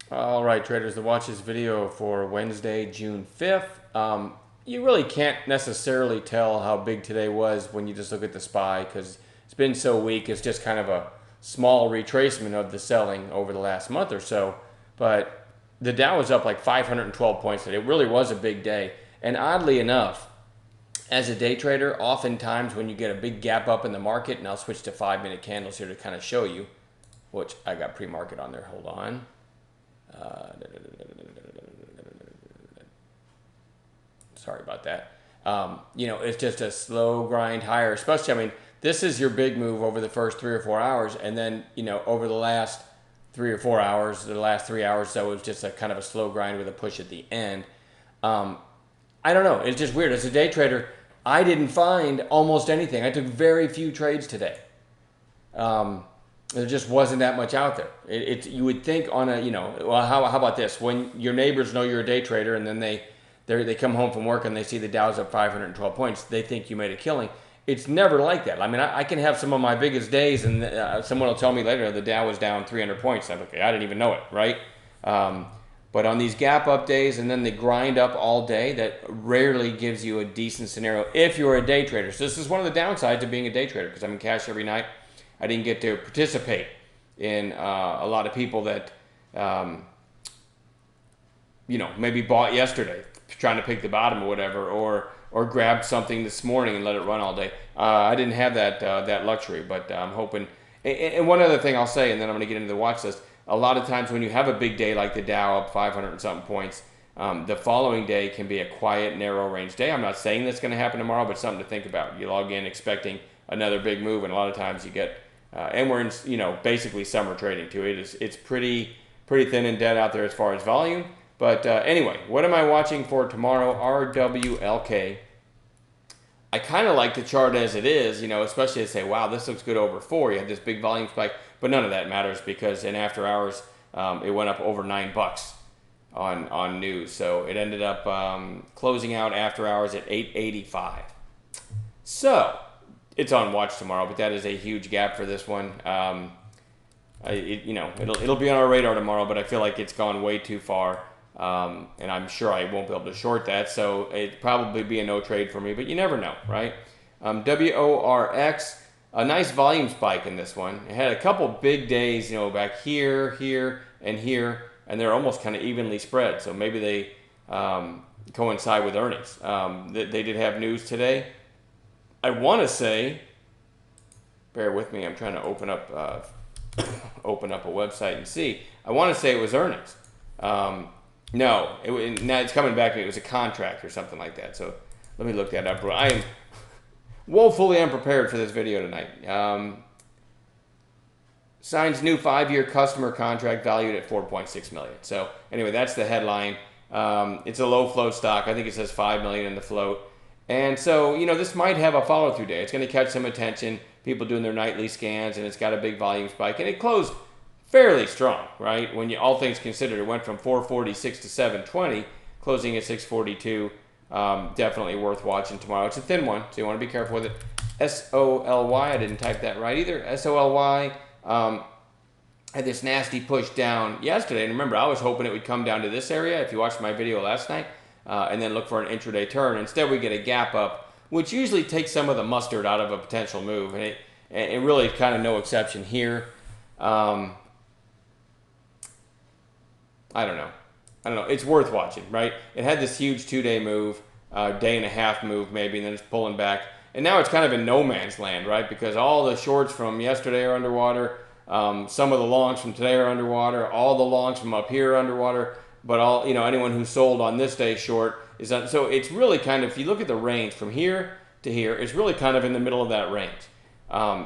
All right, traders, to watch this video for Wednesday, June 5th. You really can't necessarily tell how big today was when you just look at the SPY because it's been so weak. It's just kind of a small retracement of the selling over the last month or so. But the Dow was up like 512 points today. It really was a big day. And oddly enough, as a day trader, oftentimes when you get a big gap up in the market, and I'll switch to 5-minute candles here to kind of show you, which I got pre-market on there. Hold on. Uh, Sorry about that. It's just a slow grind higher, especially, this is your big move over the first 3 or 4 hours. And then, over the last 3 or 4 hours, the last 3 hours, so it was just a kind of a slow grind with a push at the end. I don't know. It's just weird. As a day trader, I didn't find almost anything. I took very few trades today. There just wasn't that much out there. You would think on a, well, how about this? When your neighbors know you're a day trader and then they come home from work and they see the Dow's up 512 points, they think you made a killing. It's never like that. I can have some of my biggest days and someone will tell me later the Dow was down 300 points. I'm okay, I didn't even know it, right? But on these gap up days and then they grind up all day, that rarely gives you a decent scenario if you're a day trader. So this is one of the downsides of being a day trader because I'm in cash every night. I didn't get to participate in a lot of people that, maybe bought yesterday trying to pick the bottom or whatever, or grabbed something this morning and let it run all day. I didn't have that luxury, but I'm hoping. And one other thing I'll say, and then I'm going to get into the watch list. A lot of times when you have a big day like the Dow up 500 and something points, the following day can be a quiet, narrow range day. I'm not saying that's going to happen tomorrow, but something to think about. You log in expecting another big move, and a lot of times you get. And we're in, basically summer trading too. It's pretty thin and dead out there as far as volume. But anyway, what am I watching for tomorrow? RWLK. I kind of like the chart as it is, especially to say, wow, this looks good over 4. You have this big volume spike, but none of that matters because in after hours, it went up over $9 on news. So it ended up closing out after hours at 885. So it's on watch tomorrow, but that is a huge gap for this one. It'll be on our radar tomorrow, but I feel like it's gone way too far. And I'm sure I won't be able to short that, so it'd probably be a no trade for me, but you never know, right? WORX, a nice volume spike in this one. It had a couple big days, back here, and here, and they're almost kind of evenly spread, so maybe they coincide with earnings. They did have news today. I want to say, bear with me, I'm trying to open up a website and see. I want to say it was earnings. No, now it's coming back to me. It was a contract or something like that. So let me look that up. I am woefully unprepared for this video tonight. Signs new 5-year customer contract valued at $4.6 million. So anyway, that's the headline. It's a low float stock. I think it says $5 million in the float. And so, this might have a follow-through day. It's going to catch some attention. People doing their nightly scans, and it's got a big volume spike. And it closed fairly strong, right? When all things considered, it went from 446 to 720, closing at 642. Definitely worth watching tomorrow. It's a thin one, so you want to be careful with it. SOLY, I didn't type that right either. SOLY had this nasty push down yesterday. And remember, I was hoping it would come down to this area, if you watched my video last night, and then look for an intraday turn. Instead, we get a gap up, which usually takes some of the mustard out of a potential move. And it really kind of no exception here. I don't know. It's worth watching, right? It had this huge 2-day move, day and a half move maybe, and then it's pulling back. And now it's kind of in no man's land, right? Because all the shorts from yesterday are underwater. Some of the longs from today are underwater. All the longs from up here are underwater. But anyone who sold on this day short is on. So it's really kind of, if you look at the range from here to here, it's really kind of in the middle of that range.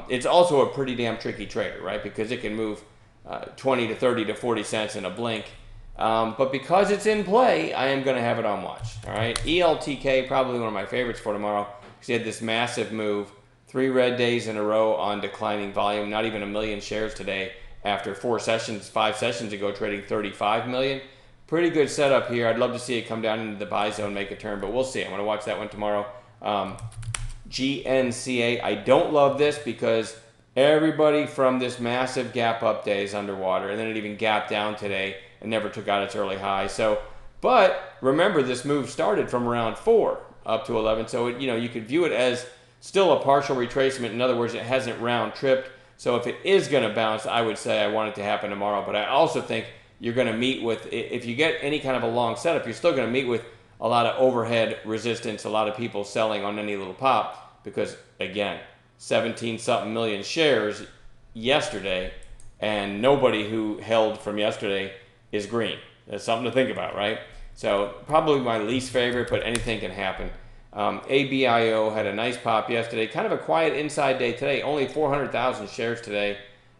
It's also a pretty damn tricky trader, right? Because it can move 20 to 30 to 40 cents in a blink. But because it's in play, I am going to have it on watch. All right, ELTK, probably one of my favorites for tomorrow, because he had this massive move, 3 red days in a row on declining volume, not even 1 million shares today after 5 sessions ago, trading 35 million. Pretty good setup here. I'd love to see it come down into the buy zone, make a turn, but we'll see. I'm going to watch that one tomorrow. GNCA, I don't love this because everybody from this massive gap up day is underwater, and then it even gapped down today. and never took out its early high. So, but remember, this move started from around 4 up to 11. So, you could view it as still a partial retracement. In other words, it hasn't round tripped. So if it is going to bounce, I would say I want it to happen tomorrow. But I also think you're going to meet with, if you get any kind of a long setup, you're still going to meet with a lot of overhead resistance, a lot of people selling on any little pop, because again, 17-something million shares yesterday, and nobody who held from yesterday is green. That's something to think about, right? So probably my least favorite, but anything can happen. ABIO had a nice pop yesterday, kind of a quiet inside day today, only 400,000 shares today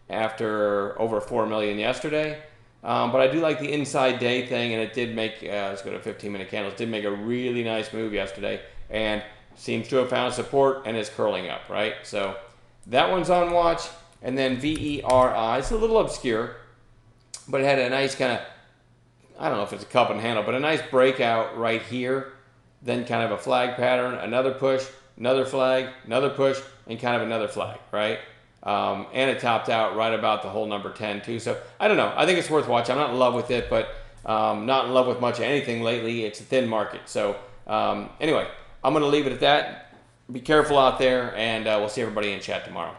after over 4 million yesterday. But I do like the inside day thing, and it did make, let's go to 15-minute candles, did make a really nice move yesterday, and seems to have found support and is curling up, right? So that one's on watch. And then VERI, it's a little obscure, but it had a nice kind of, I don't know if it's a cup and handle, but a nice breakout right here. Then kind of a flag pattern, another push, another flag, another push, and kind of another flag, right? And it topped out right about the whole number 10 too. So I don't know. I think it's worth watching. I'm not in love with it, but not in love with much of anything lately. It's a thin market. So anyway, I'm going to leave it at that. Be careful out there, and we'll see everybody in chat tomorrow.